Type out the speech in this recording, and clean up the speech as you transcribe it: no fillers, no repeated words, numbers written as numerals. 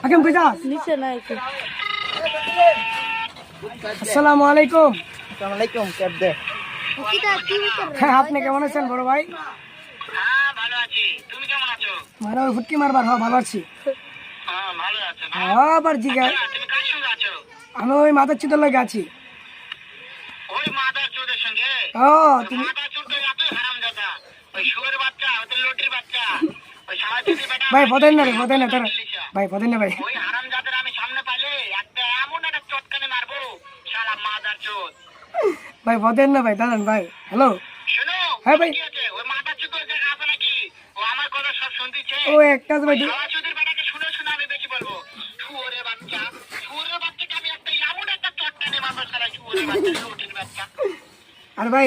হাকিম কই যাস? নিচে নাই কি আসসালামু আলাইকুম। আসসালামু আলাইকুম। ক্যাব দে। হ্যাঁ, আপনি কেমন আছেন বড় ভাই? হ্যাঁ ভালো আছি, তুমি কেমন আছো? ভালো ফুটকি মারবার ভালো আছি। হ্যাঁ ভালো আছো না? আবার জিগায় তুমি কার সঙ্গে আছো? আমি ওই মাথার চিতর লাগে আছি। ওই মাদার চোদের সঙ্গে? ও ওই তুমি মাদার চোদ তো এতই হারামজাদা, ওই শুয়োরের বাচ্চা, ওই তো লটির বাচ্চা, ওই সারাদিনই বেটা ভাই ফদেন না রে, ফদেন না তোরা ভাই, ফদেন না ভাই। ওই হারামজাদার আমি সামনে পাইলে একটা এমন একটা চটকানে মারবো, শালা মাদার চোদ। ভাই ফদেন না ভাই, দাঁড়ান ভাই। হ্যালো, শোনো, হ্যাঁ ভাই। কি আছে? ওই মাদার চোদ ওই জায়গায় আছে নাকি? ও আমার কথা সব শুনতেছে। ও একটা আছে ভাই। শালা চোদের বেটাকে শুনে শুনে আমি বেশি বলবো। শুয়োরের বাচ্চা, শুয়োরের বাচ্চাকে আমি একটা এমন একটা চটকানে মারবো, শালা শুয়োরের বাচ্চা, লটির বাচ্চা। আর ভাই